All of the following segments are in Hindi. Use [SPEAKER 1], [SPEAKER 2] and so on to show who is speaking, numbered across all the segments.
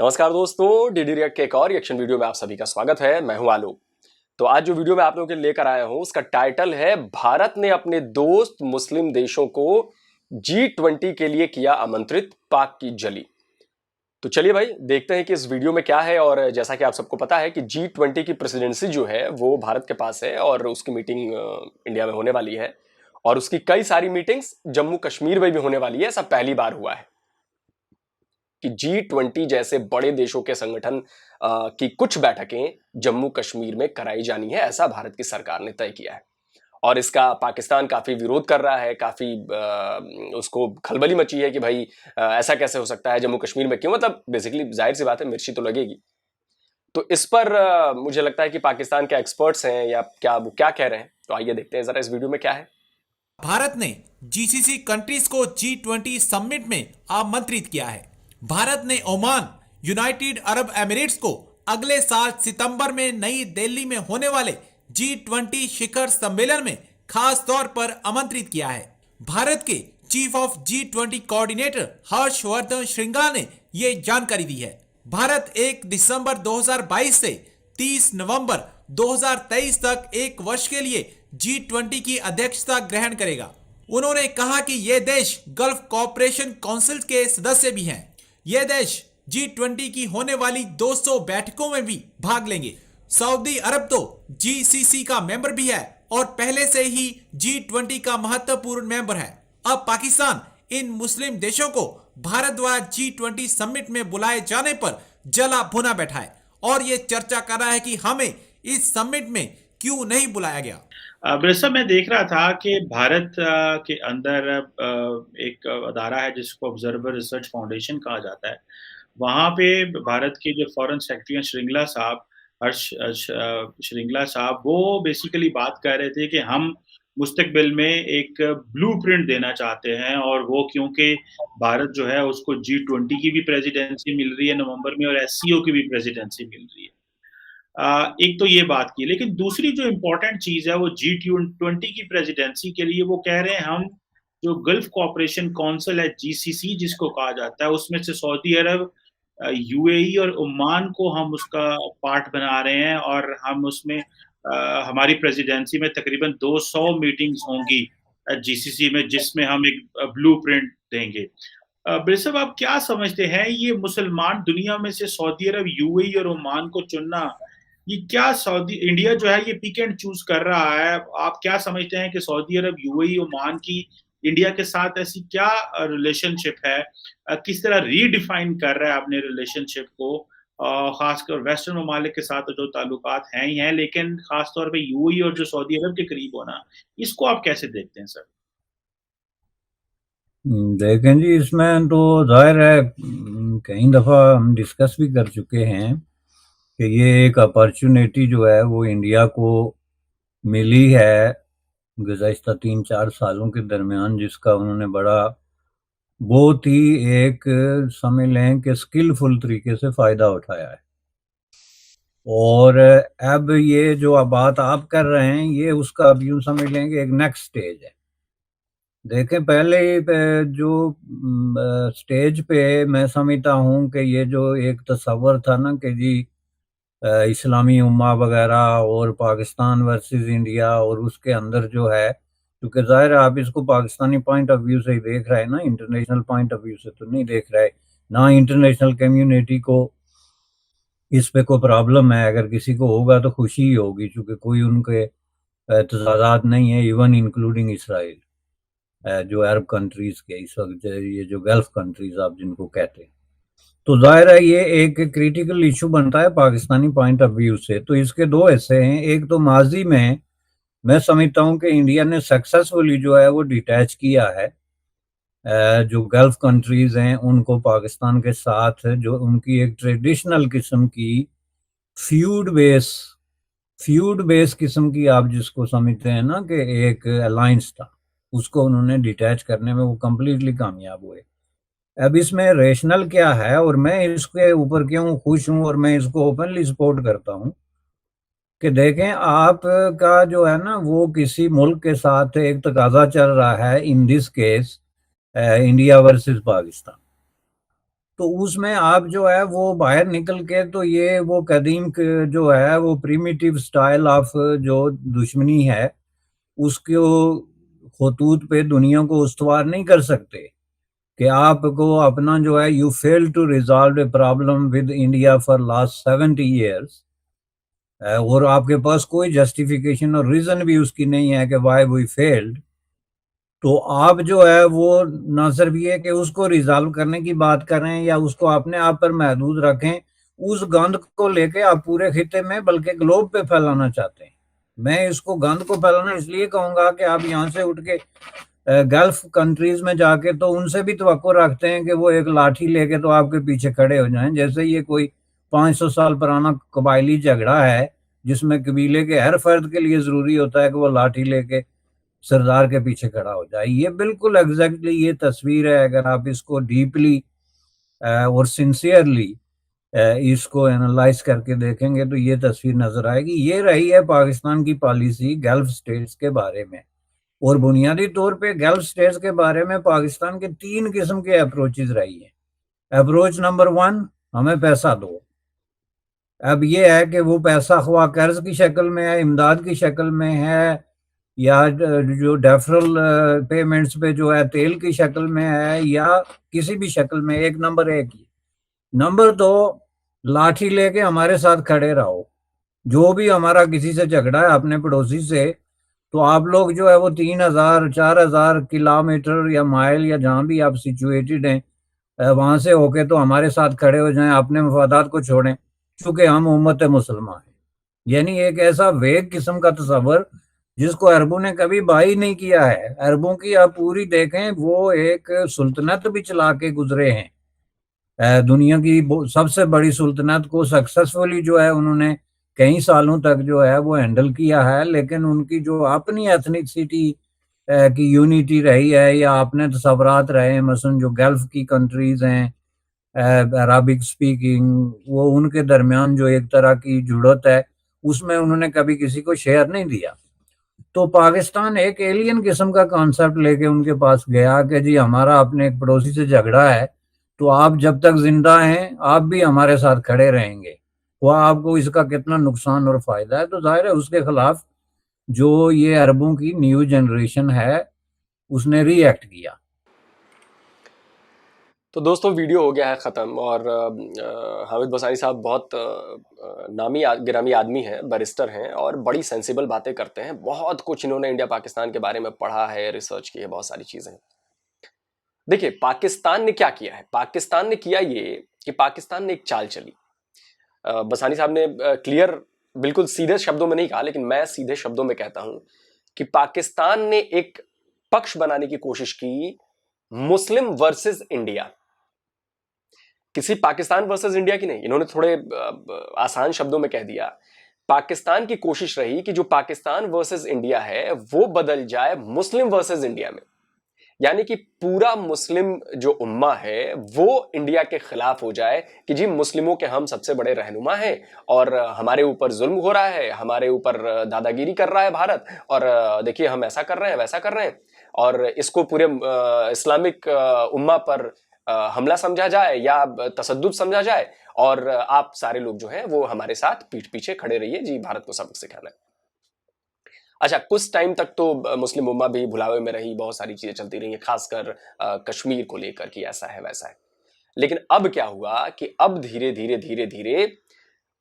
[SPEAKER 1] नमस्कार दोस्तों, डीडी रिएक्ट के एक और रिएक्शन वीडियो में आप सभी का स्वागत है। मैं हूं आलोक। तो आज जो वीडियो मैं आप लोगों के लिए लेकर आया हूं उसका टाइटल है भारत ने अपने दोस्त मुस्लिम देशों को G20 के लिए किया आमंत्रित, पाक की जली। तो चलिए भाई देखते हैं कि इस वीडियो में क्या है। और जैसा कि आप सबको पता है कि G20 की प्रेसिडेंसी जो है वो भारत के पास है और उसकी मीटिंग इंडिया में होने वाली है और उसकी कई सारी मीटिंग्स जम्मू कश्मीर में भी होने वाली है। ऐसा पहली बार हुआ है कि G20 जैसे बड़े देशों के संगठन की कुछ बैठकें जम्मू कश्मीर में कराई जानी है, ऐसा भारत की सरकार ने तय किया है। और इसका पाकिस्तान काफी विरोध कर रहा है, काफी उसको खलबली मची है कि भाई ऐसा कैसे हो सकता है, जम्मू कश्मीर में क्यों। मतलब बेसिकली जाहिर सी बात है, मिर्ची तो लगेगी। तो इस पर मुझे लगता है कि पाकिस्तान के एक्सपर्ट्स हैं या क्या, वो क्या कह रहे हैं। तो आइए देखते हैं जरा इस वीडियो में क्या है।
[SPEAKER 2] भारत ने जीसीसी कंट्रीज को G20 समिट में आमंत्रित किया है। भारत ने ओमान, यूनाइटेड अरब एमिरेट्स को अगले साल सितंबर में नई दिल्ली में होने वाले G20 शिखर सम्मेलन में खास तौर पर आमंत्रित किया है। भारत के chief of G20 coordinator Harshvardhan Shringla ने यह जानकारी दी है। भारत 1 दिसंबर 2022 से 30 नवंबर 2023 तक एक वर्ष के लिए G20 की अध्यक्षता ग्रहण करेगा। उन्होंने कहा कि ये देश गल्फ कोऑपरेशन काउंसिल के सदस्य भी हैं। ये देश G20 की होने वाली 200 बैठकों में भी भाग लेंगे। सऊदी अरब तो GCC का मेंबर भी है और पहले से ही G20 का महत्वपूर्ण मेंबर है। अब पाकिस्तान इन मुस्लिम देशों को भारत द्वारा G20 समिट में बुलाए जाने पर जला भुना बैठा है और ये चर्चा कर रहा है कि हमें इस समिट में क्यों नहीं बुलाया गया।
[SPEAKER 3] वैसे मैं देख रहा था कि भारत के अंदर एक अदारा है जिसको ऑब्जर्वर रिसर्च फाउंडेशन कहा जाता है। वहाँ पे भारत के जो फॉरेन सेक्रेटरी हैं श्रृंगला साहब, श्रृंगला साहब, वो बेसिकली बात कर रहे थे कि हम मुस्तकबिल में एक ब्लूप्रिंट देना चाहते हैं और वो क्योंकि भारत जो है उसको G20 की भी प्रेसिडेंसी मिल रही है नवंबर में और SCO की भी प्रेसिडेंसी मिल रही है। एक तो ये बात की, लेकिन दूसरी जो इम्पोर्टेंट चीज़ है वो G20 की प्रेसिडेंसी के लिए वो कह रहे हैं हम जो गल्फ कोऑपरेशन काउंसिल है GCC जिसको कहा जाता है, उसमें से सऊदी अरब, UAE और ओमान को हम उसका पार्ट बना रहे हैं और हम उसमें हमारी प्रेसिडेंसी में तकरीबन 200 मीटिंग्स होंगी GCC में, जिसमें हम एक ब्लूप्रिंट देंगे। बिरसाब, आप क्या समझते हैं ये मुसलमान दुनिया में से सऊदी अरब, UAE और ओमान को चुनना, ये क्या सऊदी इंडिया जो है ये पिक एंड चूज कर रहा है? आप क्या समझते हैं कि सऊदी अरब, UAE, ओमान की इंडिया के साथ ऐसी क्या रिलेशनशिप है? किस तरह रीडिफाइन कर रहा है अपने रिलेशनशिप को? खासकर वेस्टर्न ममालिक के साथ जो ताल्लुकात हैं ही हैं, लेकिन खासतौर पे UAE और जो सऊदी अरब के करीब होना, इसको आप कैसे देखते हैं सर?
[SPEAKER 4] देखें जी, इसमें तो जाहिर है कई दफ़ा हम डिस्कस भी कर चुके हैं कि ये एक अपॉर्चुनिटी जो है वो इंडिया को मिली है गुज़श्ता 3-4 सालों के दरमियान, जिसका उन्होंने बड़ा बहुत ही एक समझ लें कि स्किलफुल तरीके से फ़ायदा उठाया है। और अब ये जो अब बात आप कर रहे हैं ये उसका अब यूँ समझ लें कि एक नेक्स्ट स्टेज है। देखें, पहले जो स्टेज पे मैं समझता हूँ कि ये जो एक तस्वर था ना कि जी इस्लामी उम्मा वगैरह और पाकिस्तान वर्सेस इंडिया, और उसके अंदर जो है, क्योंकि ज़ाहिर है आप इसको पाकिस्तानी पॉइंट ऑफ व्यू से ही देख रहे हैं ना, इंटरनेशनल पॉइंट ऑफ व्यू से तो नहीं देख रहे ना। इंटरनेशनल कम्युनिटी को इस पे कोई प्रॉब्लम है, अगर किसी को होगा तो खुशी ही होगी, क्योंकि कोई उनके तजादात नहीं है, इवन इंक्लूडिंग इसराइल, जो अरब कंट्रीज़ के इस वक्त ये जो गल्फ कंट्रीज़ आप जिनको कहते हैं। तो ज़ाहिर है ये एक क्रिटिकल इशू बनता है पाकिस्तानी पॉइंट ऑफ व्यू से। तो इसके दो हिस्से हैं। एक तो माजी में मैं समझता हूँ कि इंडिया ने सक्सेसफुली जो है वो डिटैच किया है जो गल्फ कंट्रीज़ हैं उनको पाकिस्तान के साथ, जो उनकी एक ट्रेडिशनल किस्म की फ्यूड बेस किस्म की आप जिसको समझते हैं ना कि एक अलायंस था, उसको उन्होंने डिटैच करने में वो कम्प्लीटली कामयाब हुए। अब इसमें रेशनल क्या है और मैं इसके ऊपर क्यों खुश हूँ और मैं इसको ओपनली सपोर्ट करता हूँ कि देखें, आपका जो है ना वो किसी मुल्क के साथ एक तकाजा चल रहा है, in this case India versus Pakistan. तो उसमें आप जो है वो बाहर निकल के तो ये वो कदीम जो है वो प्रिमिटिव स्टाइल ऑफ जो दुश्मनी है उसको खतूत पे दुनिया को उस्तवार नहीं कर सकते कि आपको अपना जो है you fail to resolve a problem with India for last 70 years और आपके पास कोई जस्टिफिकेशन और रीजन भी उसकी नहीं है कि वाई वी फेल्ड। तो आप जो है वो ना सिर्फ ये कि उसको रिजॉल्व करने की बात करें या उसको अपने आप पर महदूद रखें, उस गंद को लेके आप पूरे खिते में बल्कि ग्लोब पे फैलाना चाहते हैं। मैं इसको गंद को फैलाना इसलिए कहूंगा कि आप यहाँ से उठ के गल्फ कंट्रीज में जाके तो उनसे भी तवक्को रखते हैं कि वो एक लाठी लेके तो आपके पीछे खड़े हो जाएं, जैसे ये कोई 500 साल पुराना कबायली झगड़ा है जिसमें कबीले के हर फर्द के लिए जरूरी होता है कि वो लाठी लेके सरदार के पीछे खड़ा हो जाए। ये बिल्कुल एग्जैक्टली ये तस्वीर है। अगर आप इसको डीपली और सिंसियरली इसको एनालाइज करके देखेंगे तो ये तस्वीर नजर आएगी। ये रही है पाकिस्तान की पॉलिसी गल्फ स्टेट्स के बारे में, और बुनियादी तौर पे गल्फ स्टेट्स के बारे में पाकिस्तान के 3 किस्म के अप्रोचेस रही है। अप्रोच नंबर 1, हमें पैसा दो। अब ये है कि वो पैसा ख्वाह कर्ज की शक्ल में है, इमदाद की शक्ल में है, या जो डेफरल पेमेंट्स पे जो है तेल की शक्ल में है, या किसी भी शक्ल में। एक नंबर 1 ही। नंबर 2, लाठी लेके हमारे साथ खड़े रहो। जो भी हमारा किसी से झगड़ा है अपने पड़ोसी से, तो आप लोग जो है वो 3000 4000 किलोमीटर या माइल या जहां भी आप सिचुएटेड हैं वहां से होके तो हमारे साथ खड़े हो जाएं, अपने मफादात को छोड़ें, क्योंकि हम उम्मत मुसलमान हैं। यानी एक ऐसा वेग किस्म का तस्वर जिसको अरबों ने कभी बाई नहीं किया है। अरबों की आप पूरी देखें, वो एक सुल्तनत भी चला के गुजरे हैं। दुनिया की सबसे बड़ी सुल्तनत को सक्सेसफुली जो है उन्होंने कई सालों तक जो है वो हैंडल किया है, लेकिन उनकी जो अपनी एथनिसिटी की यूनिटी रही है या अपने तसव्वुरात रहे हैं, मसलन जो गल्फ की कंट्रीज हैं अरबिक स्पीकिंग, वो उनके दरमियान जो एक तरह की जुड़त है उसमें उन्होंने कभी किसी को शेयर नहीं दिया। तो पाकिस्तान एक एलियन किस्म का कॉन्सेप्ट लेके उनके पास गया कि जी हमारा अपने एक पड़ोसी से झगड़ा है, तो आप जब तक जिंदा हैं आप भी हमारे साथ खड़े रहेंगे, वो आपको इसका कितना नुकसान और फायदा है। तो जाहिर है उसके खिलाफ जो ये अरबों की न्यू जनरेशन है उसने रिएक्ट किया।
[SPEAKER 1] तो दोस्तों वीडियो हो गया है ख़त्म, और हामिद बसानी साहब बहुत नामी गिरामी आदमी हैं, बैरिस्टर हैं और बड़ी सेंसिबल बातें करते हैं। बहुत कुछ इन्होंने इंडिया पाकिस्तान के बारे में पढ़ा है, रिसर्च की है, बहुत सारी चीज़ें। देखिए पाकिस्तान ने क्या किया है। पाकिस्तान ने किया ये कि पाकिस्तान ने एक चाल चली। बसानी साहब ने क्लियर बिल्कुल सीधे शब्दों में नहीं कहा, लेकिन मैं सीधे शब्दों में कहता हूं कि पाकिस्तान ने एक पक्ष बनाने की कोशिश की, मुस्लिम वर्सेस इंडिया। किसी पाकिस्तान वर्सेस इंडिया की नहीं, इन्होंने थोड़े आसान शब्दों में कह दिया। पाकिस्तान की कोशिश रही कि जो पाकिस्तान वर्सेस इंडिया है वो बदल जाए मुस्लिम वर्सेस इंडिया में, यानी कि पूरा मुस्लिम जो उम्मा है वो इंडिया के खिलाफ हो जाए कि जी मुस्लिमों के हम सबसे बड़े रहनुमा हैं और हमारे ऊपर जुल्म हो रहा है, हमारे ऊपर दादागिरी कर रहा है भारत, और देखिए हम ऐसा कर रहे हैं वैसा कर रहे हैं, और इसको पूरे इस्लामिक उम्मा पर हमला समझा जाए या तसद्दुद समझा जाए, और आप सारे लोग जो हैं वो हमारे साथ पीठ पीछे खड़े रहिए, जी भारत को सबक सिखाना है। अच्छा, कुछ टाइम तक तो मुस्लिम उम्मा भी भुलावे में रही, बहुत सारी चीजें चलती रही, खासकर कश्मीर को लेकर कि ऐसा है वैसा है। लेकिन अब क्या हुआ कि अब धीरे धीरे धीरे धीरे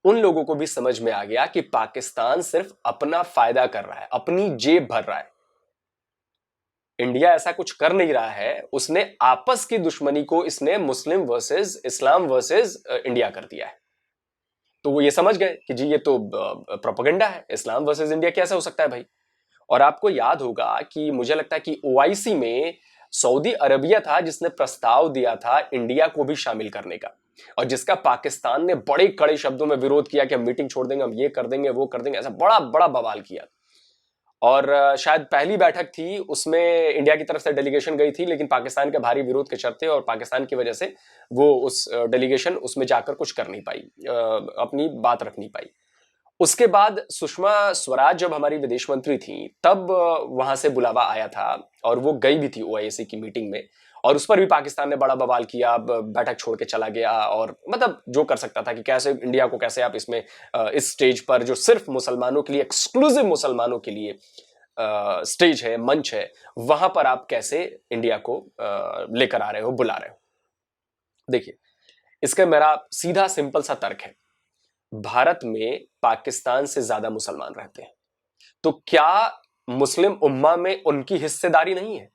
[SPEAKER 1] उन लोगों को भी समझ में आ गया कि पाकिस्तान सिर्फ अपना फायदा कर रहा है, अपनी जेब भर रहा है। इंडिया ऐसा कुछ कर नहीं रहा है, उसने आपस की दुश्मनी को इसने मुस्लिम वर्सेस इस्लाम वर्सेस इंडिया कर दिया है। तो वो ये समझ गए कि जी ये तो प्रोपेगेंडा है, इस्लाम वर्सेस इंडिया कैसे हो सकता है भाई। और आपको याद होगा कि मुझे लगता है कि ओआईसी में सऊदी अरबिया था जिसने प्रस्ताव दिया था इंडिया को भी शामिल करने का, और जिसका पाकिस्तान ने बड़े कड़े शब्दों में विरोध किया कि हम मीटिंग छोड़ देंगे, हम ये कर देंगे वो कर देंगे, ऐसा बड़ा बड़ा बवाल किया। और शायद पहली बैठक थी उसमें इंडिया की तरफ से डेलीगेशन गई थी, लेकिन पाकिस्तान के भारी विरोध के चलते और पाकिस्तान की वजह से वो उस डेलीगेशन उसमें जाकर कुछ कर नहीं पाई, अपनी बात रख नहीं पाई। उसके बाद सुषमा स्वराज जब हमारी विदेश मंत्री थी तब वहां से बुलावा आया था और वो गई भी थी ओआईसी की मीटिंग में, और उस पर भी पाकिस्तान ने बड़ा बवाल किया, बैठक छोड़ के चला गया, और मतलब जो कर सकता था कि कैसे इंडिया को, कैसे आप इसमें इस स्टेज पर जो सिर्फ मुसलमानों के लिए, एक्सक्लूसिव मुसलमानों के लिए स्टेज है, मंच है, वहां पर आप कैसे इंडिया को लेकर आ रहे हो, बुला रहे हो। देखिए, इसका मेरा सीधा सिंपल सा तर्क है, भारत में पाकिस्तान से ज्यादा मुसलमान रहते हैं, तो क्या मुस्लिम उम्मा में उनकी हिस्सेदारी नहीं है?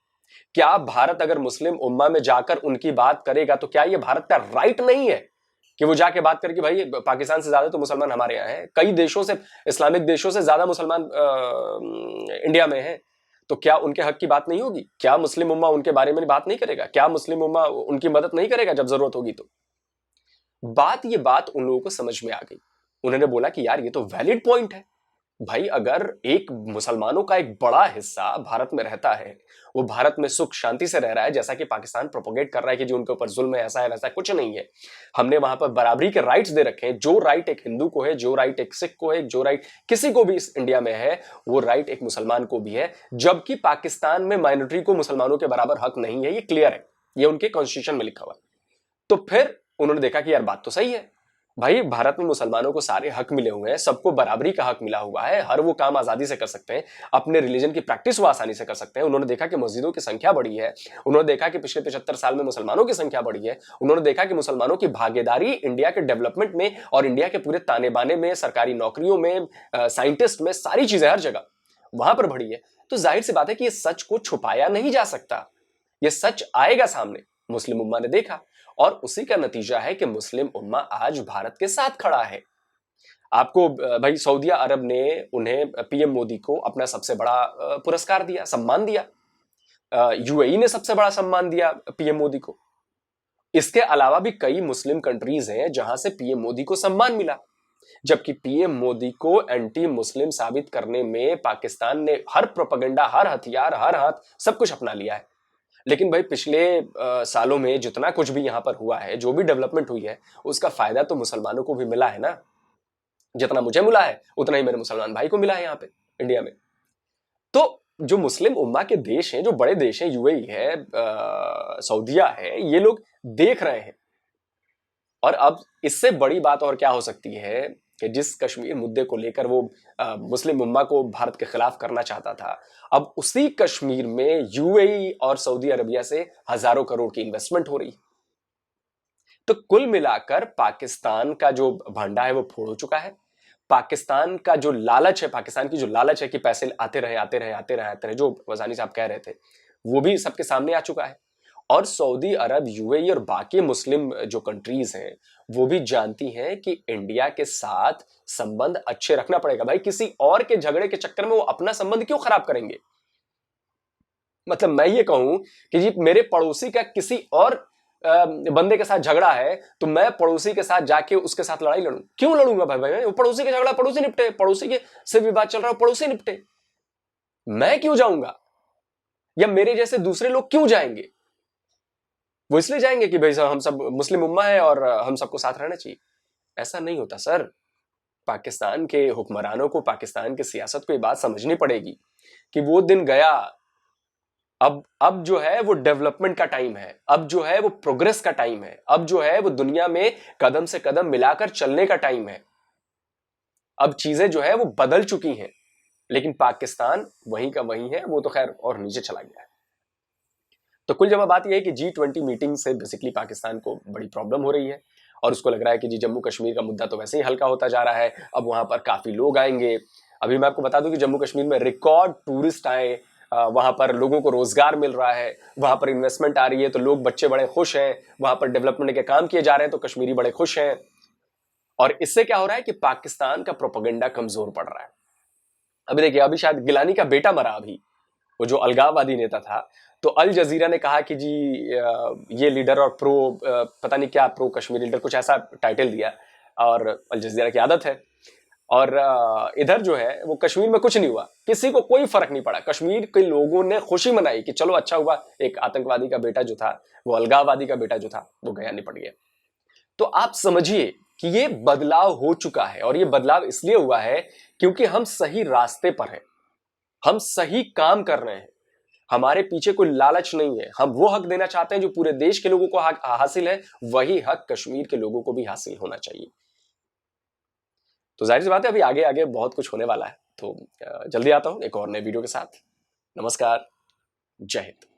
[SPEAKER 1] क्या भारत अगर मुस्लिम उम्मा में जाकर उनकी बात करेगा तो क्या यह भारत का राइट नहीं है कि वो जाके बात करे कि भाई पाकिस्तान से ज्यादा तो मुसलमान हमारे यहाँ हैं, कई देशों से, इस्लामिक देशों से ज्यादा मुसलमान इंडिया में हैं, तो क्या उनके हक की बात नहीं होगी? क्या मुस्लिम उम्मा उनके बारे में बात नहीं करेगा? क्या मुस्लिम उम्मा उनकी मदद नहीं करेगा जब जरूरत होगी? तो ये बात उन लोगों को समझ में आ गई। उन्होंने बोला कि यार ये तो वैलिड पॉइंट है भाई, अगर एक मुसलमानों का एक बड़ा हिस्सा भारत में रहता है, वो भारत में सुख शांति से रह रहा है, जैसा कि पाकिस्तान प्रोपोगेट कर रहा है कि जो उनके ऊपर जुल्म है, ऐसा है वैसा, कुछ नहीं है। हमने वहां पर बराबरी के राइट्स दे रखे हैं, जो राइट एक हिंदू को है, जो राइट एक सिख को है, जो राइट किसी को भी इस इंडिया में है, वो राइट एक मुसलमान को भी है, जबकि पाकिस्तान में माइनॉरिटी को मुसलमानों के बराबर हक नहीं है। ये क्लियर है, ये उनके कॉन्स्टिट्यूशन में लिखा हुआ है। तो फिर उन्होंने देखा कि यार बात तो सही है भाई, भारत में मुसलमानों को सारे हक मिले हुए हैं, सबको बराबरी का हक मिला हुआ है, हर वो काम आजादी से कर सकते हैं, अपने रिलीजन की प्रैक्टिस वो आसानी से कर सकते हैं। उन्होंने देखा कि मस्जिदों की संख्या बढ़ी है, उन्होंने देखा कि पिछले 75 साल में मुसलमानों की संख्या बढ़ी है, उन्होंने देखा कि मुसलमानों की भागीदारी इंडिया के डेवलपमेंट में और इंडिया के पूरे ताने बाने में, सरकारी नौकरियों में, साइंटिस्ट में, सारी चीजें हर जगह वहां पर बढ़ी है। तो जाहिर सी बात है कि यह सच को छुपाया नहीं जा सकता, यह सच आएगा सामने। मुस्लिम उम्मा ने देखा और उसी का नतीजा है कि मुस्लिम उम्मा आज भारत के साथ खड़ा है। आपको भाई सऊदिया अरब ने उन्हें, पीएम मोदी को अपना सबसे बड़ा पुरस्कार दिया, सम्मान दिया। यूएई ने सबसे बड़ा सम्मान दिया पीएम मोदी को। इसके अलावा भी कई मुस्लिम कंट्रीज हैं जहां से पीएम मोदी को सम्मान मिला, जबकि पीएम मोदी को एंटी मुस्लिम साबित करने में पाकिस्तान ने हर प्रोपेगेंडा, हर हथियार, हर हाथ, सब कुछ अपना लिया है। लेकिन भाई पिछले सालों में जितना कुछ भी यहां पर हुआ है, जो भी डेवलपमेंट हुई है, उसका फायदा तो मुसलमानों को भी मिला है ना। जितना मुझे मिला है उतना ही मेरे मुसलमान भाई को मिला है यहाँ पे इंडिया में। तो जो मुस्लिम उम्मा के देश हैं, जो बड़े देश हैं, यूएई है, सऊदिया है, ये लोग देख रहे हैं। और अब इससे बड़ी बात और क्या हो सकती है कि जिस कश्मीर मुद्दे को लेकर वो मुस्लिम उम्मा को भारत के खिलाफ करना चाहता था, अब उसी कश्मीर में यूएई और सऊदी अरबिया से हजारों करोड़ की इन्वेस्टमेंट हो रही। तो कुल मिलाकर पाकिस्तान का जो भंडा है वो फोड़ हो चुका है। पाकिस्तान का जो लालच है, पाकिस्तान की जो लालच है कि पैसे आते रहे, जो वजानी साहब कह रहे थे, वो भी सबके सामने आ चुका है। और सऊदी अरब, यूएई और बाकी मुस्लिम जो कंट्रीज हैं, वो भी जानती हैं कि इंडिया के साथ संबंध अच्छे रखना पड़ेगा। भाई किसी और के झगड़े के चक्कर में वो अपना संबंध क्यों खराब करेंगे? मतलब मैं ये कहूं कि जी मेरे पड़ोसी का किसी और बंदे के साथ झगड़ा है, तो मैं पड़ोसी के साथ जाके उसके साथ लड़ाई लड़ूं? क्यों लड़ूंगा भाई? वो पड़ोसी का झगड़ा पड़ोसी निपटे, पड़ोसी के से विवाद चल रहा है, पड़ोसी निपटे, मैं क्यों जाऊंगा? या मेरे जैसे दूसरे लोग क्यों जाएंगे? वो इसलिए जाएंगे कि भाई हम सब मुस्लिम उम्मा है और हम सबको साथ रहना चाहिए। ऐसा नहीं होता सर। पाकिस्तान के हुक्मरानों को, पाकिस्तान की सियासत को ये बात समझनी पड़ेगी कि वो दिन गया। अब जो है वो डेवलपमेंट का टाइम है, अब जो है वो प्रोग्रेस का टाइम है, अब जो है वो दुनिया में कदम से कदम मिलाकर चलने का टाइम है। अब चीजें जो है वो बदल चुकी हैं, लेकिन पाकिस्तान वहीं का वहीं है, वो तो खैर और नीचे चला गया है। तो कुल जवाब बात यह है कि G20 मीटिंग से बेसिकली पाकिस्तान को बड़ी प्रॉब्लम हो रही है और उसको लग रहा है कि जी जम्मू कश्मीर का मुद्दा तो वैसे ही हल्का होता जा रहा है, अब वहां पर काफी लोग आएंगे। अभी मैं आपको बता दूं कि जम्मू कश्मीर में रिकॉर्ड टूरिस्ट आए, वहां पर लोगों को रोजगार मिल रहा है, वहां पर इन्वेस्टमेंट आ रही है, तो लोग, बच्चे बड़े खुश हैं, वहां पर डेवलपमेंट के काम किए जा रहे हैं, तो कश्मीरी बड़े खुश हैं। और इससे क्या हो रहा है कि पाकिस्तान का प्रोपेगेंडा कमजोर पड़ रहा है। अभी देखिए, अभी शायद गिलानी का बेटा मरा, अभी वो जो अलगाववादी नेता था, तो अल जजीरा ने कहा कि जी ये लीडर और प्रो, पता नहीं क्या, प्रो कश्मीर लीडर, कुछ ऐसा टाइटल दिया, और अल जजीरा की आदत है। और इधर जो है वो कश्मीर में कुछ नहीं हुआ, किसी को कोई फर्क नहीं पड़ा। कश्मीर के लोगों ने खुशी मनाई कि चलो अच्छा हुआ, एक आतंकवादी का बेटा जो था, वो अलगाववादी का बेटा जो था, वो गया निपट गया। तो आप समझिए कि ये बदलाव हो चुका है, और ये बदलाव इसलिए हुआ है क्योंकि हम सही रास्ते पर हैं, हम सही काम कर रहे हैं। हमारे पीछे कोई लालच नहीं है। हम वो हक देना चाहते हैं जो पूरे देश के लोगों को हासिल है, वही हक कश्मीर के लोगों को भी हासिल होना चाहिए। तो जाहिर सी बात है अभी आगे आगे बहुत कुछ होने वाला है। तो जल्दी आता हूं एक और नए वीडियो के साथ। नमस्कार, जय हिंद।